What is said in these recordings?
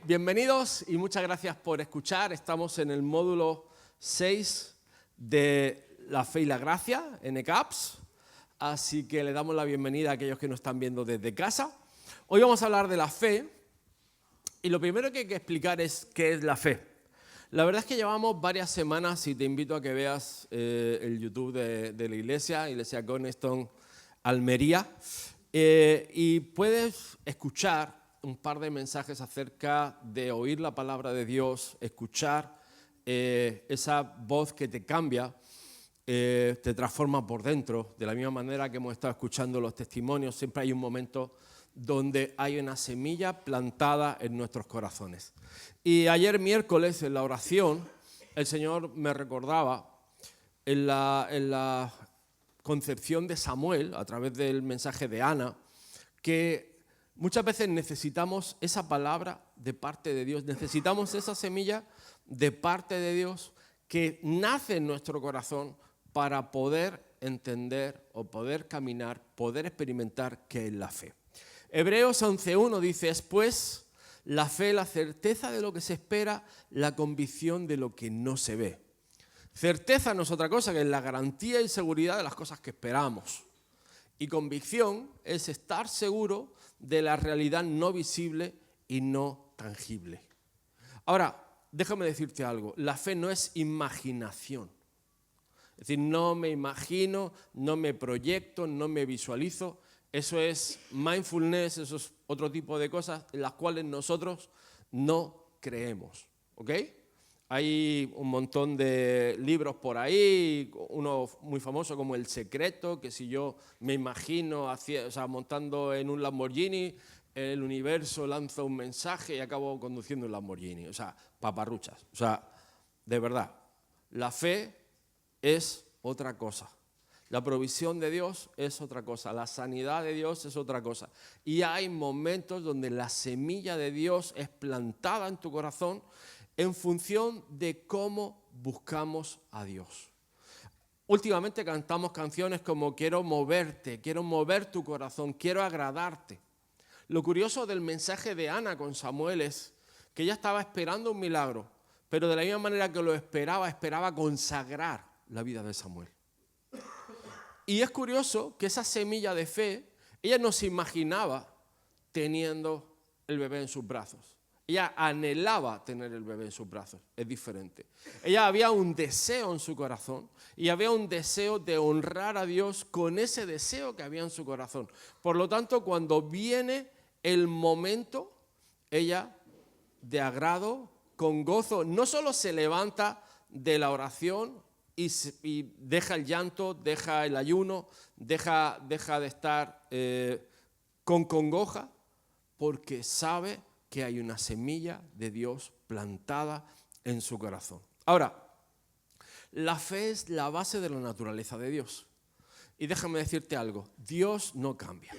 Bienvenidos y muchas gracias por escuchar. Estamos en el módulo 6 de la fe y la gracia, NCAPS. Así que le damos la bienvenida a aquellos que nos están viendo desde casa. Hoy vamos a hablar de la fe y lo primero que hay que explicar es qué es la fe. La verdad es que llevamos varias semanas y te invito a que veas el YouTube de la Iglesia Cornerstone Almería, y puedes escuchar un par de mensajes acerca de oír la palabra de Dios, escuchar esa voz que te cambia, te transforma por dentro. De la misma manera que hemos estado escuchando los testimonios, siempre hay un momento donde hay una semilla plantada en nuestros corazones. Y ayer miércoles en la oración el Señor me recordaba en la concepción de Samuel a través del mensaje de Ana que muchas veces necesitamos esa palabra de parte de Dios, necesitamos esa semilla de parte de Dios que nace en nuestro corazón para poder entender o poder caminar, poder experimentar qué es la fe. Hebreos 11:1 dice, es pues la fe, la certeza de lo que se espera, la convicción de lo que no se ve. Certeza no es otra cosa que la garantía y seguridad de las cosas que esperamos. Y convicción es estar seguro de la realidad no visible y no tangible. Ahora, déjame decirte algo, la fe no es imaginación. Es decir, no me imagino, no me proyecto, no me visualizo. Eso es mindfulness, eso es otro tipo de cosas en las cuales nosotros no creemos. ¿Ok? Hay un montón de libros por ahí, uno muy famoso como El Secreto, que si yo me imagino montando en un Lamborghini, el universo lanza un mensaje y acabo conduciendo un Lamborghini. O sea, paparruchas. O sea, de verdad, la fe es otra cosa. La provisión de Dios es otra cosa, la sanidad de Dios es otra cosa. Y hay momentos donde la semilla de Dios es plantada en tu corazón en función de cómo buscamos a Dios. Últimamente cantamos canciones como quiero moverte, quiero mover tu corazón, quiero agradarte. Lo curioso del mensaje de Ana con Samuel es que ella estaba esperando un milagro, pero de la misma manera que lo esperaba consagrar la vida de Samuel. Y es curioso que esa semilla de fe, ella no se imaginaba teniendo el bebé en sus brazos. Ella anhelaba tener el bebé en sus brazos, es diferente. Ella había un deseo en su corazón y había un deseo de honrar a Dios con ese deseo que había en su corazón. Por lo tanto, cuando viene el momento, ella de agrado, con gozo, no solo se levanta de la oración y deja el llanto, deja el ayuno, deja de estar con congoja, porque sabe que hay una semilla de Dios plantada en su corazón. Ahora, la fe es la base de la naturaleza de Dios. Y déjame decirte algo, Dios no cambia.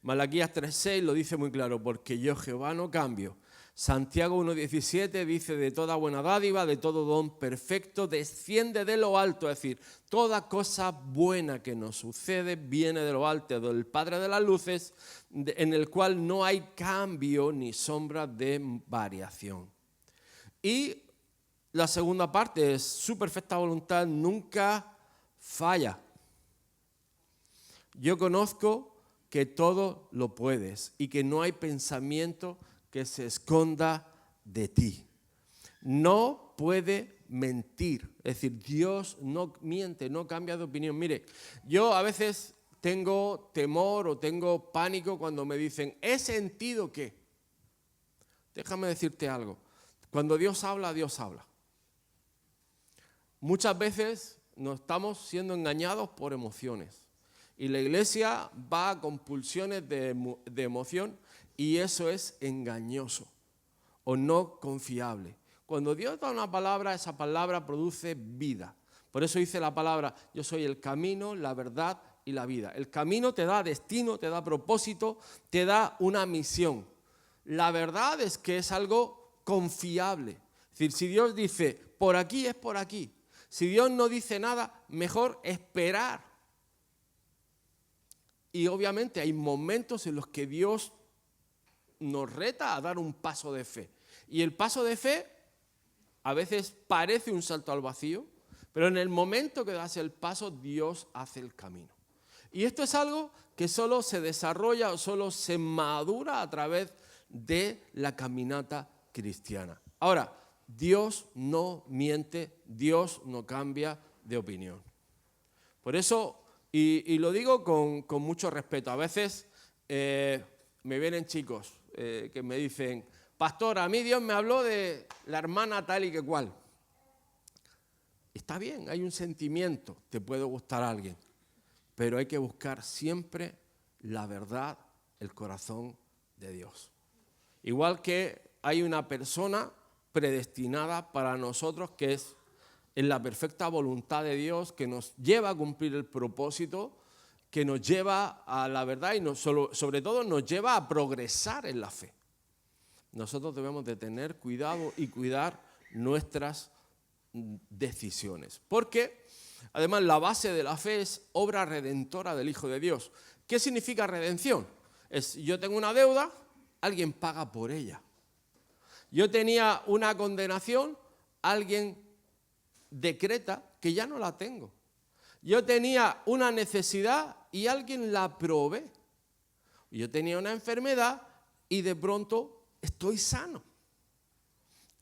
Malaquías 3:6 lo dice muy claro, porque yo Jehová no cambio. Santiago 1:17 dice, de toda buena dádiva, de todo don perfecto, desciende de lo alto. Es decir, toda cosa buena que nos sucede viene de lo alto, del Padre de las luces, en el cual no hay cambio ni sombra de variación. Y la segunda parte es, su perfecta voluntad nunca falla. Yo conozco que todo lo puedes y que no hay pensamiento que se esconda de ti. No puede mentir. Es decir, Dios no miente, no cambia de opinión. Mire, yo a veces tengo temor o tengo pánico cuando me dicen, ¿he sentido qué? Déjame decirte algo. Cuando Dios habla, Dios habla. Muchas veces nos estamos siendo engañados por emociones. Y la iglesia va a compulsiones de emoción y eso es engañoso o no confiable. Cuando Dios da una palabra, esa palabra produce vida. Por eso dice la palabra, yo soy el camino, la verdad y la vida. El camino te da destino, te da propósito, te da una misión. La verdad es que es algo confiable. Es decir, si Dios dice, por aquí es por aquí. Si Dios no dice nada, mejor esperar. Y obviamente hay momentos en los que Dios nos reta a dar un paso de fe. Y el paso de fe a veces parece un salto al vacío, pero en el momento que das el paso, Dios hace el camino. Y esto es algo que solo se desarrolla o solo se madura a través de la caminata cristiana. Ahora, Dios no miente, Dios no cambia de opinión. Por eso, y lo digo con mucho respeto, a veces me vienen chicos que me dicen, pastor, a mí Dios me habló de la hermana tal y que cual. Está bien, hay un sentimiento, te puede gustar a alguien, pero hay que buscar siempre la verdad, el corazón de Dios. Igual que hay una persona predestinada para nosotros que es en la perfecta voluntad de Dios, que nos lleva a cumplir el propósito, que nos lleva a la verdad y sobre todo nos lleva a progresar en la fe. Nosotros debemos de tener cuidado y cuidar nuestras decisiones. Porque, además, la base de la fe es obra redentora del Hijo de Dios. ¿Qué significa redención? Es, yo tengo una deuda, alguien paga por ella. Yo tenía una condenación, alguien decreta que ya no la tengo. Yo tenía una necesidad y alguien la provee. Yo tenía una enfermedad y de pronto estoy sano.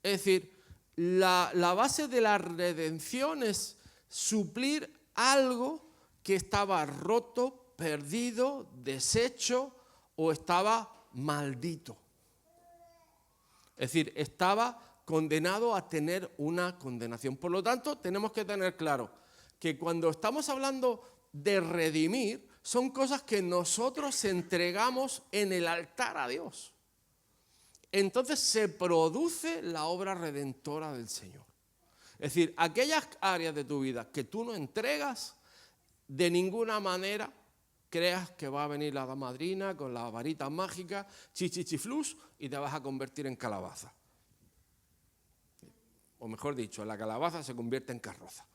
Es decir, la base de la redención es suplir algo que estaba roto, perdido, deshecho o estaba maldito. Es decir, estaba condenado a tener una condenación. Por lo tanto, tenemos que tener claro que cuando estamos hablando de redimir, son cosas que nosotros entregamos en el altar a Dios. Entonces se produce la obra redentora del Señor. Es decir, aquellas áreas de tu vida que tú no entregas, de ninguna manera creas que va a venir la madrina con la varita mágica, chichichiflus, y te vas a convertir en calabaza. O mejor dicho, la calabaza se convierte en carroza.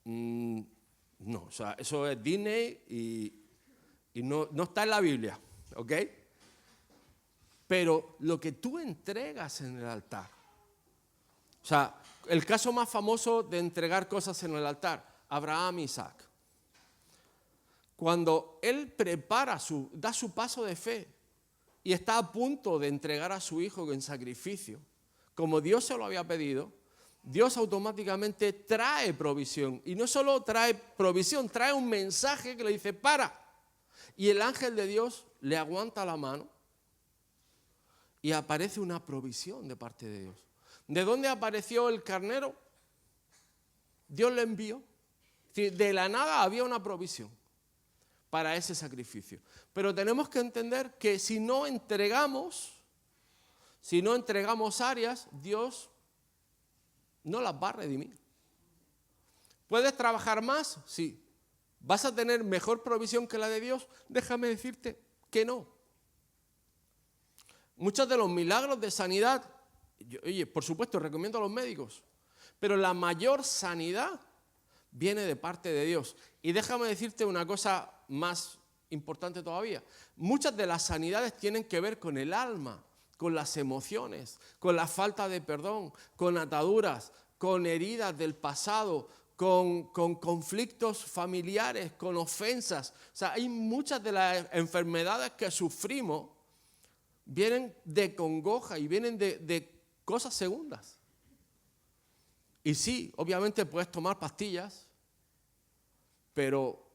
No, o sea, eso es Disney y no está en la Biblia, ¿ok? Pero lo que tú entregas en el altar, o sea, el caso más famoso de entregar cosas en el altar, Abraham y Isaac. Cuando él da su paso de fe y está a punto de entregar a su hijo en sacrificio, como Dios se lo había pedido, Dios automáticamente trae provisión. Y no solo trae provisión, trae un mensaje que le dice, para. Y el ángel de Dios le aguanta la mano y aparece una provisión de parte de Dios. ¿De dónde apareció el carnero? Dios le envió. De la nada había una provisión para ese sacrificio. Pero tenemos que entender que si no entregamos áreas, Dios no las va a redimir. ¿Puedes trabajar más? Sí. ¿Vas a tener mejor provisión que la de Dios? Déjame decirte que no. Muchos de los milagros de sanidad, por supuesto, recomiendo a los médicos, pero la mayor sanidad viene de parte de Dios. Y déjame decirte una cosa más importante todavía. Muchas de las sanidades tienen que ver con el alma, con las emociones, con la falta de perdón, con ataduras, con heridas del pasado, con conflictos familiares, con ofensas. O sea, hay muchas de las enfermedades que sufrimos vienen de congoja y vienen de cosas segundas. Y sí, obviamente puedes tomar pastillas, pero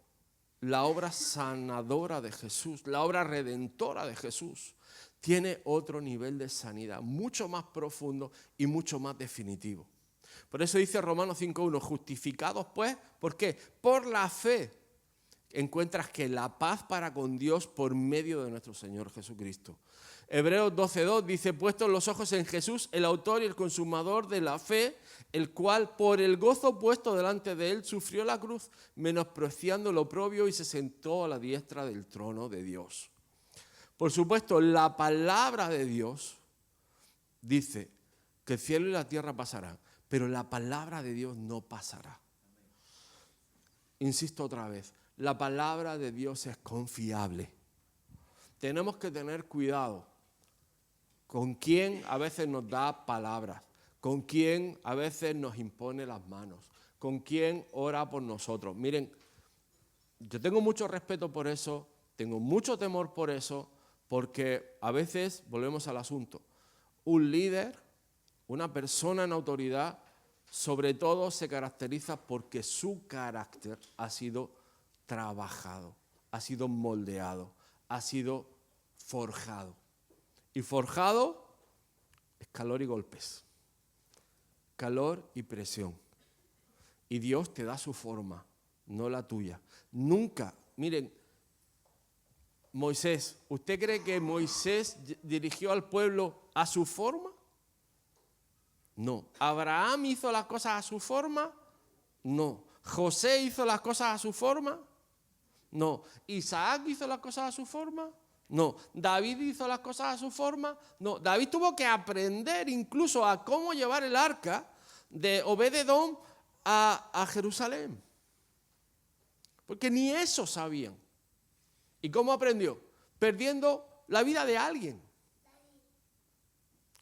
la obra sanadora de Jesús, la obra redentora de Jesús, tiene otro nivel de sanidad, mucho más profundo y mucho más definitivo. Por eso dice Romanos 5.1, justificados pues, ¿por qué? Por la fe encuentras que la paz para con Dios por medio de nuestro Señor Jesucristo. Hebreos 12.2 dice, puestos los ojos en Jesús, el autor y el consumador de la fe, el cual por el gozo puesto delante de él sufrió la cruz, menospreciando lo oprobio y se sentó a la diestra del trono de Dios. Por supuesto, la palabra de Dios dice que el cielo y la tierra pasarán, pero la palabra de Dios no pasará. Insisto otra vez, la palabra de Dios es confiable. Tenemos que tener cuidado con quién a veces nos da palabras, con quién a veces nos impone las manos, con quién ora por nosotros. Miren, yo tengo mucho respeto por eso, tengo mucho temor por eso, porque a veces, volvemos al asunto, un líder, una persona en autoridad, sobre todo se caracteriza porque su carácter ha sido trabajado, ha sido moldeado, ha sido forjado. Y forjado es calor y golpes, calor y presión. Y Dios te da su forma, no la tuya. Nunca, miren, Moisés, ¿usted cree que Moisés dirigió al pueblo a su forma? No. ¿Abraham hizo las cosas a su forma? No. ¿José hizo las cosas a su forma? No. ¿Isaac hizo las cosas a su forma? No. ¿David hizo las cosas a su forma? No. David tuvo que aprender incluso a cómo llevar el arca de Obed-edom a Jerusalén. Porque ni eso sabían. ¿Y cómo aprendió? Perdiendo la vida de alguien.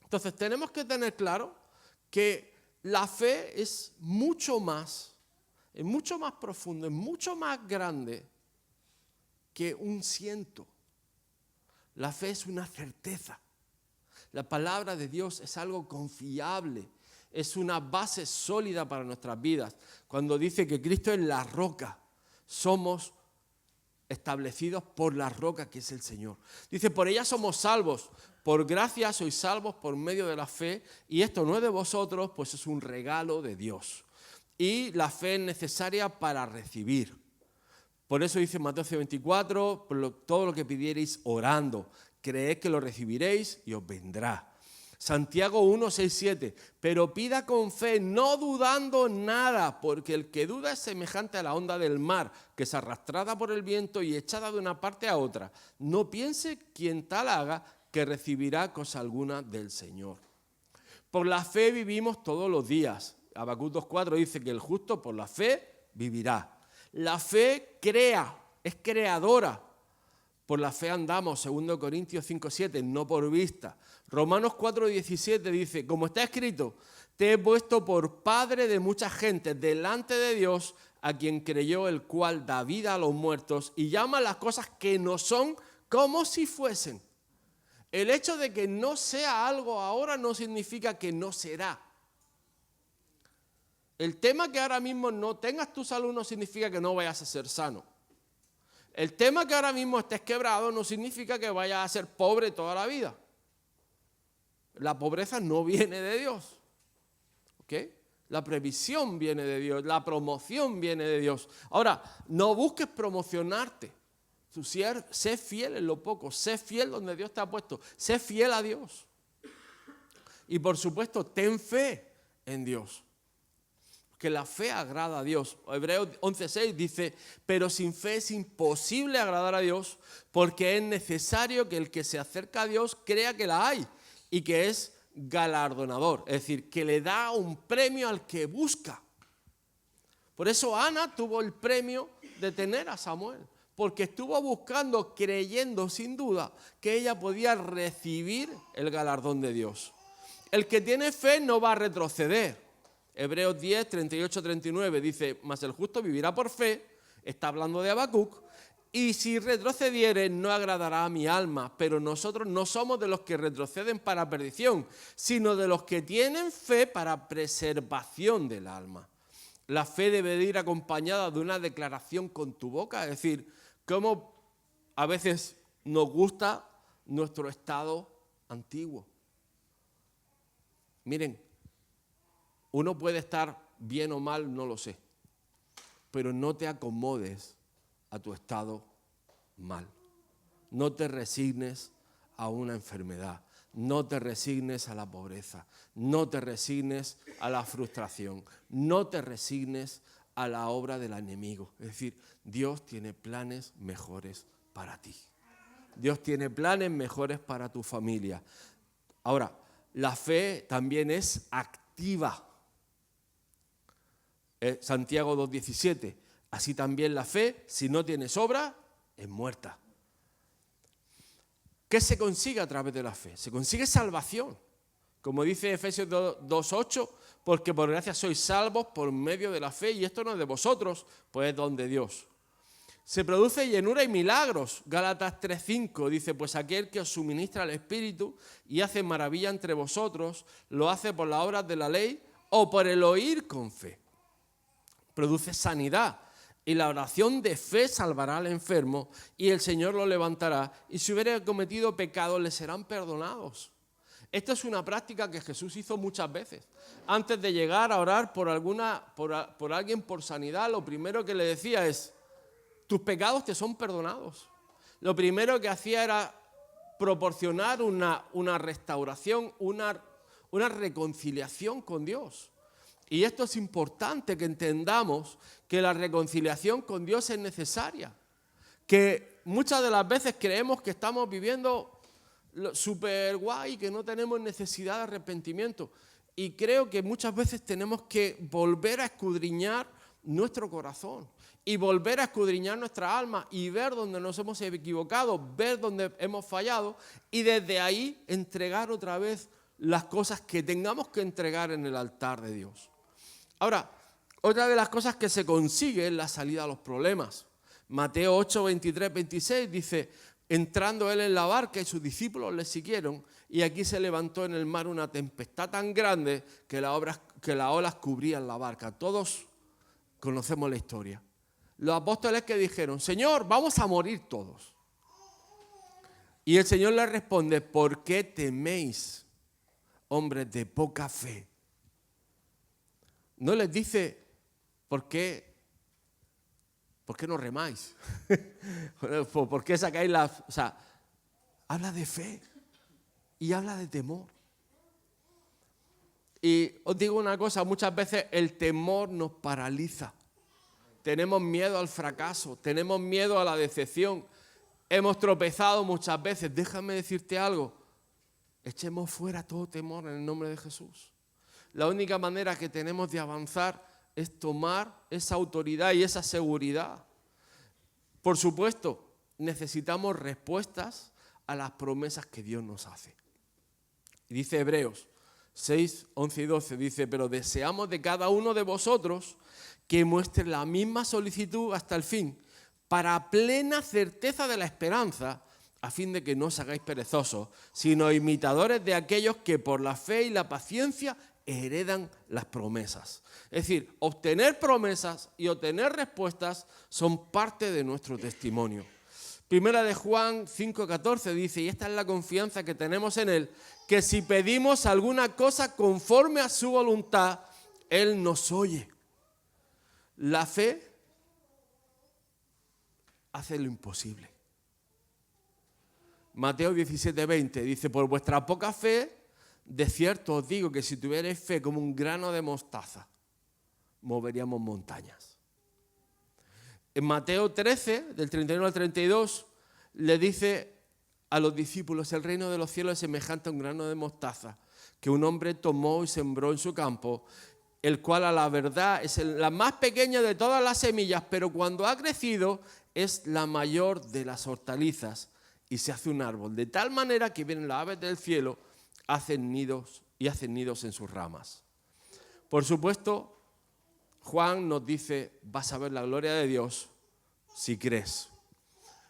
Entonces tenemos que tener claro que la fe es mucho más profundo, es mucho más grande que un siento. La fe es una certeza. La palabra de Dios es algo confiable, es una base sólida para nuestras vidas. Cuando dice que Cristo es la roca, somos establecidos por la roca que es el Señor. Dice, por ella somos salvos, por gracia sois salvos por medio de la fe, y esto no es de vosotros, pues es un regalo de Dios. Y la fe es necesaria para recibir. Por eso dice Mateo 24, todo lo que pidiereis orando, creed que lo recibiréis y os vendrá. Santiago 1, 6, 7, pero pida con fe, no dudando nada, porque el que duda es semejante a la onda del mar, que es arrastrada por el viento y echada de una parte a otra. No piense quien tal haga que recibirá cosa alguna del Señor. Por la fe vivimos todos los días. Habacuc 2:4 dice que el justo por la fe vivirá. La fe crea, es creadora. Por la fe andamos, 2 Corintios 5:7, no por vista. Romanos 4:17 dice, como está escrito, te he puesto por padre de mucha gente delante de Dios, a quien creyó, el cual da vida a los muertos y llama las cosas que no son como si fuesen. El hecho de que no sea algo ahora no significa que no será. El tema que ahora mismo no tengas tu salud no significa que no vayas a ser sano. El tema que ahora mismo estés quebrado no significa que vayas a ser pobre toda la vida. La pobreza no viene de Dios. ¿Ok? La previsión viene de Dios, la promoción viene de Dios. Ahora, no busques promocionarte. Sé fiel en lo poco, sé fiel donde Dios te ha puesto, sé fiel a Dios. Y por supuesto, ten fe en Dios. Que la fe agrada a Dios. Hebreos 11:6 dice, pero sin fe es imposible agradar a Dios, porque es necesario que el que se acerca a Dios crea que la hay y que es galardonador, es decir, que le da un premio al que busca. Por eso Ana tuvo el premio de tener a Samuel, porque estuvo buscando, creyendo sin duda que ella podía recibir el galardón de Dios. El que tiene fe no va a retroceder. Hebreos 10, 38, 39 dice, mas el justo vivirá por fe, está hablando de Habacuc, y si retrocediere no agradará a mi alma, pero nosotros no somos de los que retroceden para perdición, sino de los que tienen fe para preservación del alma. La fe debe de ir acompañada de una declaración con tu boca, es decir, como a veces nos gusta nuestro estado antiguo. Miren, uno puede estar bien o mal, no lo sé, pero no te acomodes a tu estado mal. No te resignes a una enfermedad, no te resignes a la pobreza, no te resignes a la frustración, no te resignes a la obra del enemigo. Es decir, Dios tiene planes mejores para ti. Dios tiene planes mejores para tu familia. Ahora, la fe también es activa. Santiago 2:17, así también la fe, si no tienes obra, es muerta. ¿Qué se consigue a través de la fe? Se consigue salvación. Como dice Efesios 2:8, porque por gracia sois salvos por medio de la fe, y esto no es de vosotros, pues es don de Dios. Se produce llenura y milagros. Gálatas 3:5 dice, pues aquel que os suministra el Espíritu y hace maravilla entre vosotros, lo hace por las obras de la ley o por el oír con fe. Produce sanidad. Y la oración de fe salvará al enfermo y el Señor lo levantará. Y si hubiera cometido pecados, le serán perdonados. Esto es una práctica que Jesús hizo muchas veces. Antes de llegar a orar por alguien por sanidad, lo primero que le decía es, tus pecados te son perdonados. Lo primero que hacía era proporcionar una restauración, una reconciliación con Dios. Y esto es importante que entendamos que la reconciliación con Dios es necesaria. Que muchas de las veces creemos que estamos viviendo súper guay, que no tenemos necesidad de arrepentimiento. Y creo que muchas veces tenemos que volver a escudriñar nuestro corazón y volver a escudriñar nuestra alma y ver dónde nos hemos equivocado, ver dónde hemos fallado y desde ahí entregar otra vez las cosas que tengamos que entregar en el altar de Dios. Ahora, otra de las cosas que se consigue es la salida a los problemas. Mateo 8, 23, 26 dice, entrando él en la barca y sus discípulos le siguieron, y aquí se levantó en el mar una tempestad tan grande que las olas cubrían la barca. Todos conocemos la historia. Los apóstoles que dijeron, Señor, vamos a morir todos. Y el Señor les responde, ¿por qué teméis, hombres de poca fe? No les dice, ¿por qué no remáis? ¿Por qué sacáis las...? O sea, habla de fe y habla de temor. Y os digo una cosa, muchas veces el temor nos paraliza. Tenemos miedo al fracaso, tenemos miedo a la decepción. Hemos tropezado muchas veces. Déjame decirte algo, echemos fuera todo temor en el nombre de Jesús. La única manera que tenemos de avanzar es tomar esa autoridad y esa seguridad. Por supuesto, necesitamos respuestas a las promesas que Dios nos hace. Y dice Hebreos 6, 11 y 12, dice, pero deseamos de cada uno de vosotros que muestre la misma solicitud hasta el fin, para plena certeza de la esperanza, a fin de que no os hagáis perezosos, sino imitadores de aquellos que por la fe y la paciencia heredan las promesas. Es decir, obtener promesas y obtener respuestas son parte de nuestro testimonio. Primera de Juan 5:14 dice, y esta es la confianza que tenemos en Él, que si pedimos alguna cosa conforme a su voluntad, Él nos oye. La fe hace lo imposible. Mateo 17:20 dice, por vuestra poca fe, de cierto os digo que si tuvierais fe como un grano de mostaza, moveríamos montañas. En Mateo 13, del 31 al 32, le dice a los discípulos, el reino de los cielos es semejante a un grano de mostaza que un hombre tomó y sembró en su campo, el cual a la verdad es la más pequeña de todas las semillas, pero cuando ha crecido es la mayor de las hortalizas y se hace un árbol, de tal manera que vienen las aves del cielo, hacen nidos en sus ramas. Por supuesto, Juan nos dice, vas a ver la gloria de Dios si crees.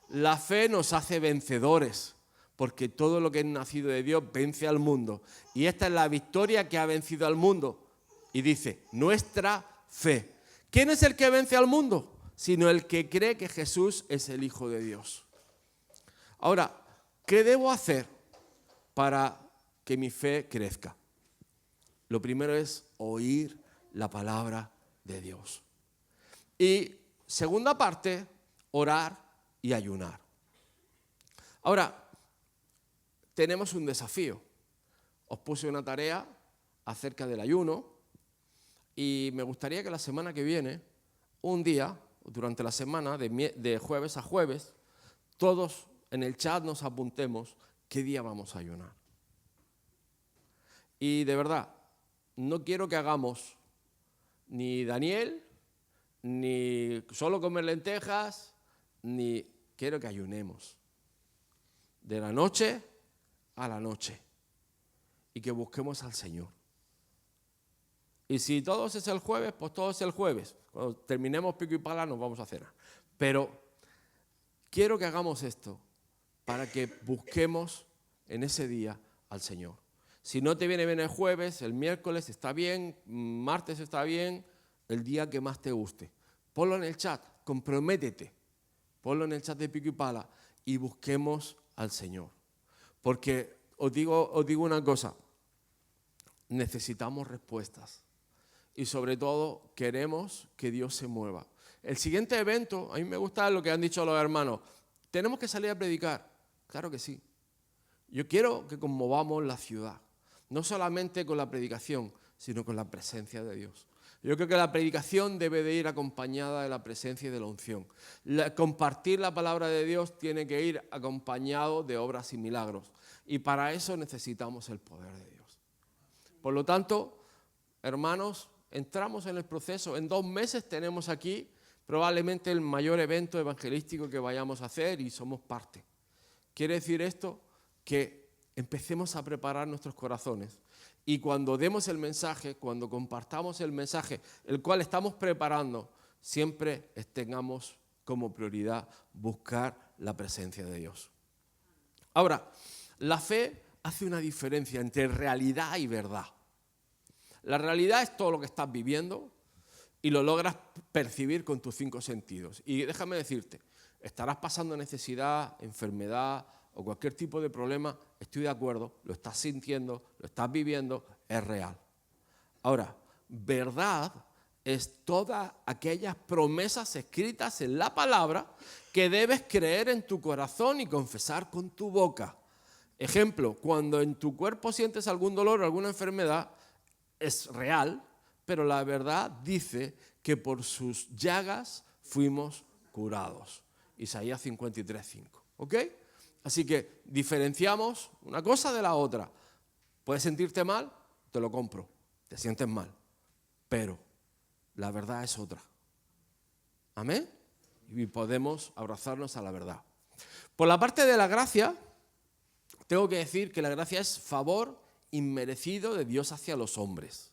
La fe nos hace vencedores, porque todo lo que es nacido de Dios vence al mundo. Y esta es la victoria que ha vencido al mundo. Y dice, nuestra fe. ¿Quién es el que vence al mundo? Sino el que cree que Jesús es el Hijo de Dios. Ahora, ¿qué debo hacer para que mi fe crezca? Lo primero es oír la palabra de Dios. Y segunda parte, orar y ayunar. Ahora, tenemos un desafío. Os puse una tarea acerca del ayuno y me gustaría que la semana que viene, un día, durante la semana, de jueves a jueves, todos en el chat nos apuntemos qué día vamos a ayunar. Y de verdad, no quiero que hagamos ni Daniel, ni solo comer lentejas, ni quiero que ayunemos. de la noche a la noche y que busquemos al Señor. Y si todos es el jueves, pues todos es el jueves. Cuando terminemos pico y pala nos vamos a cenar. Pero quiero que hagamos esto para que busquemos en ese día al Señor. Si no te viene bien el jueves, el miércoles está bien, martes está bien, el día que más te guste. Ponlo en el chat, comprométete. Ponlo en el chat de Pico y Pala y busquemos al Señor. Porque os digo una cosa, necesitamos respuestas. Y sobre todo queremos que Dios se mueva. El siguiente evento, a mí me gusta lo que han dicho los hermanos, tenemos que salir a predicar. Claro que sí. Yo quiero que conmovamos la ciudad, no solamente con la predicación, sino con la presencia de Dios. Yo creo que la predicación debe de ir acompañada de la presencia y de la unción. Compartir la palabra de Dios tiene que ir acompañado de obras y milagros. Y para eso necesitamos el poder de Dios. Por lo tanto, hermanos, entramos en el proceso. En 2 meses tenemos aquí probablemente el mayor evento evangelístico que vayamos a hacer y somos parte. ¿Quiere decir esto? Que empecemos a preparar nuestros corazones. Y cuando demos el mensaje, cuando compartamos el mensaje, el cual estamos preparando, siempre tengamos como prioridad buscar la presencia de Dios. Ahora, la fe hace una diferencia entre realidad y verdad. La realidad es todo lo que estás viviendo y lo logras percibir con tus 5 sentidos. Y déjame decirte, estarás pasando necesidad, enfermedad o cualquier tipo de problema, estoy de acuerdo, lo estás sintiendo, lo estás viviendo, es real. Ahora, verdad es todas aquellas promesas escritas en la palabra que debes creer en tu corazón y confesar con tu boca. Ejemplo, cuando en tu cuerpo sientes algún dolor o alguna enfermedad, es real, pero la verdad dice que por sus llagas fuimos curados. Isaías 53:5. ¿Ok? Así que diferenciamos una cosa de la otra. ¿Puedes sentirte mal? Te lo compro. Te sientes mal. Pero la verdad es otra. ¿Amén? Y podemos abrazarnos a la verdad. Por la parte de la gracia, tengo que decir que la gracia es favor inmerecido de Dios hacia los hombres.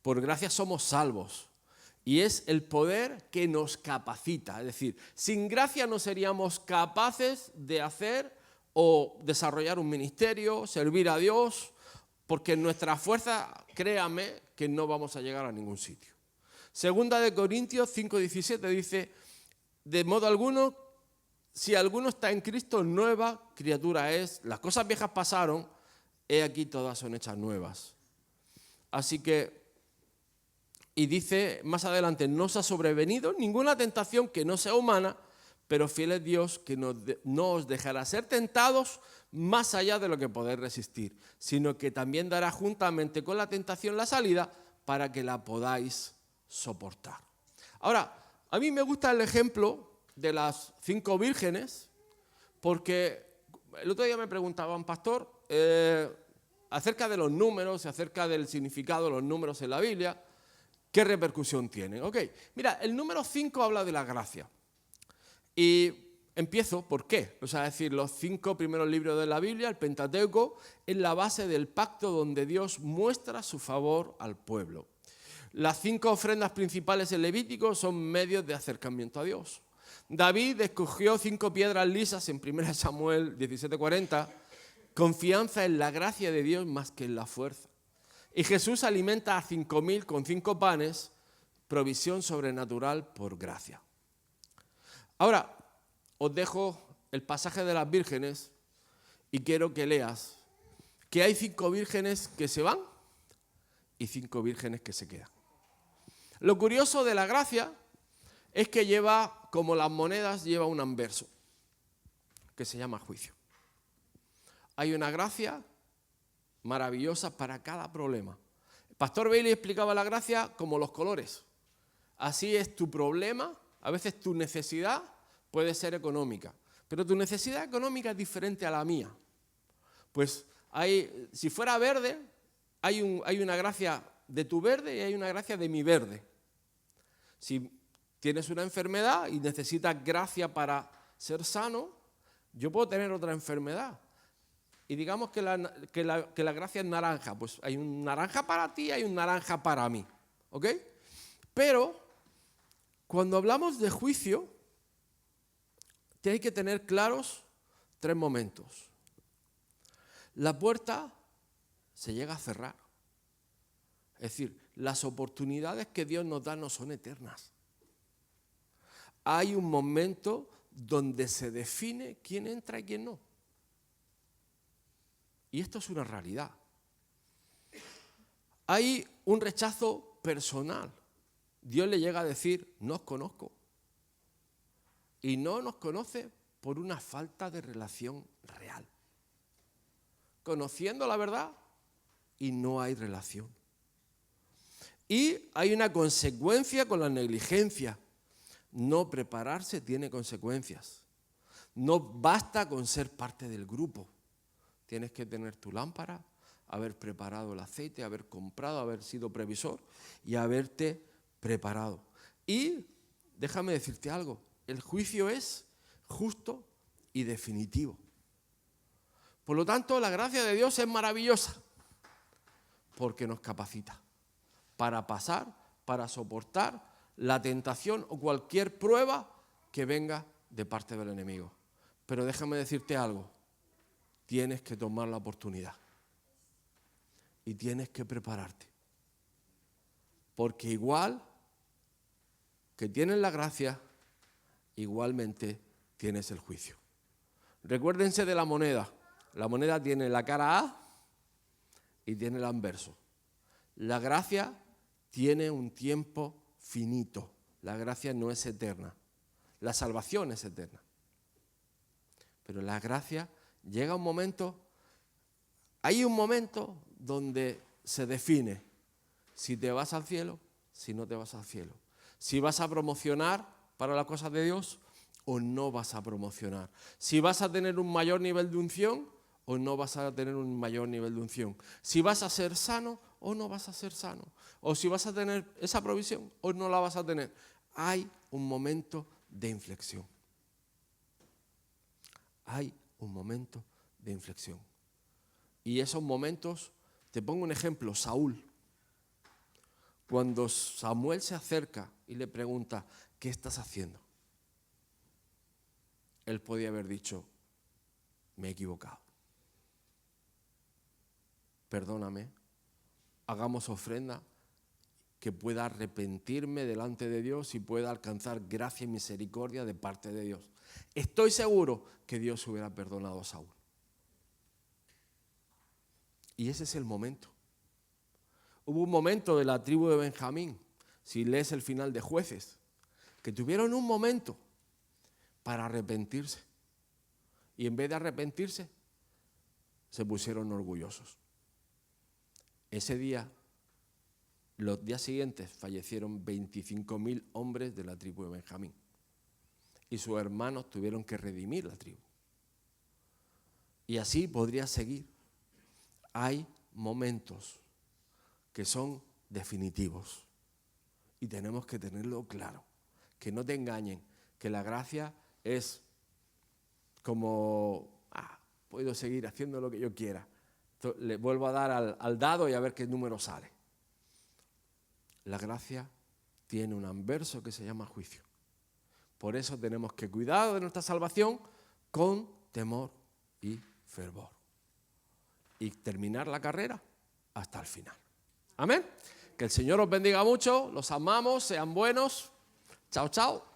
Por gracia somos salvos. Y es el poder que nos capacita. Es decir, sin gracia no seríamos capaces de hacer o desarrollar un ministerio, servir a Dios, porque en nuestra fuerza, créame, que no vamos a llegar a ningún sitio. Segunda de Corintios 5:17 dice, de modo alguno, si alguno está en Cristo, nueva criatura es. Las cosas viejas pasaron, he aquí todas son hechas nuevas. Así que, y dice más adelante, no os ha sobrevenido ninguna tentación que no sea humana, pero fiel es Dios que no os dejará ser tentados más allá de lo que podéis resistir, sino que también dará juntamente con la tentación la salida para que la podáis soportar. Ahora, a mí me gusta el ejemplo de las 5 vírgenes, porque el otro día me preguntaban, pastor, acerca de los números, acerca del significado de los números en la Biblia, ¿qué repercusión tienen? Ok, mira, el número 5 habla de la gracia. Y empiezo, ¿por qué? O sea, es decir, los 5 primeros libros de la Biblia, el Pentateuco, es la base del pacto donde Dios muestra su favor al pueblo. Las 5 ofrendas principales en Levítico son medios de acercamiento a Dios. David escogió 5 piedras lisas en 1 Samuel 17:40, confianza en la gracia de Dios más que en la fuerza. Y Jesús alimenta a 5.000 con 5 panes, provisión sobrenatural por gracia. Ahora, os dejo el pasaje de las vírgenes y quiero que leas que hay 5 vírgenes que se van y 5 vírgenes que se quedan. Lo curioso de la gracia es que lleva, como las monedas, lleva un anverso que se llama juicio. Hay una gracia maravillosa para cada problema. El pastor Bailey explicaba la gracia como los colores. Así es tu problema, a veces tu necesidad puede ser económica, pero tu necesidad económica es diferente a la mía. Pues si fuera verde, hay una gracia de tu verde y hay una gracia de mi verde. Si tienes una enfermedad y necesitas gracia para ser sano, Yo puedo tener otra enfermedad. Y digamos que la gracia es naranja. Pues hay un naranja para ti, hay un naranja para mí. ¿Ok? Pero cuando hablamos de juicio, hay que tener claros 3 momentos. La puerta se llega a cerrar. Es decir, las oportunidades que Dios nos da no son eternas. Hay un momento donde se define quién entra y quién no. Y esto es una realidad. Hay un rechazo personal. Dios le llega a decir, no os conozco. Y no nos conoce por una falta de relación real. Conociendo la verdad y no hay relación. Y hay una consecuencia con la negligencia. No prepararse tiene consecuencias. No basta con ser parte del grupo. Tienes que tener tu lámpara, haber preparado el aceite, haber comprado, haber sido previsor y haberte preparado. Y déjame decirte algo, el juicio es justo y definitivo. Por lo tanto, la gracia de Dios es maravillosa porque nos capacita para pasar, para soportar la tentación o cualquier prueba que venga de parte del enemigo. Pero déjame decirte algo, tienes que tomar la oportunidad y tienes que prepararte. Porque igual que tienes la gracia, igualmente tienes el juicio. Recuérdense de la moneda. La moneda tiene la cara A y tiene el anverso. La gracia tiene un tiempo finito. La gracia no es eterna. La salvación es eterna. Pero la gracia llega un momento, hay un momento donde se define si te vas al cielo, si no te vas al cielo. Si vas a promocionar para las cosas de Dios o no vas a promocionar. Si vas a tener un mayor nivel de unción o no vas a tener un mayor nivel de unción. Si vas a ser sano o no vas a ser sano. O si vas a tener esa provisión o no la vas a tener. Hay un momento de inflexión. Hay un momento de inflexión. Y esos momentos, te pongo un ejemplo, Saúl. Cuando Samuel se acerca y le pregunta, ¿qué estás haciendo? Él podía haber dicho, me he equivocado. Perdóname, hagamos ofrenda que pueda arrepentirme delante de Dios y pueda alcanzar gracia y misericordia de parte de Dios. Estoy seguro que Dios hubiera perdonado a Saúl. Y ese es el momento. Hubo un momento de la tribu de Benjamín, si lees el final de Jueces, que tuvieron un momento para arrepentirse. Y en vez de arrepentirse, se pusieron orgullosos. Ese día, los días siguientes, fallecieron 25.000 hombres de la tribu de Benjamín. Y sus hermanos tuvieron que redimir la tribu. Y así podría seguir. Hay momentos que son definitivos. Y tenemos que tenerlo claro. Que no te engañen, que la gracia es como, puedo seguir haciendo lo que yo quiera. Entonces, le vuelvo a dar al dado y a ver qué número sale. La gracia tiene un anverso que se llama juicio. Por eso tenemos que cuidar de nuestra salvación con temor y fervor. Y terminar la carrera hasta el final. Amén. Que el Señor os bendiga mucho, los amamos, sean buenos. Chao, chao.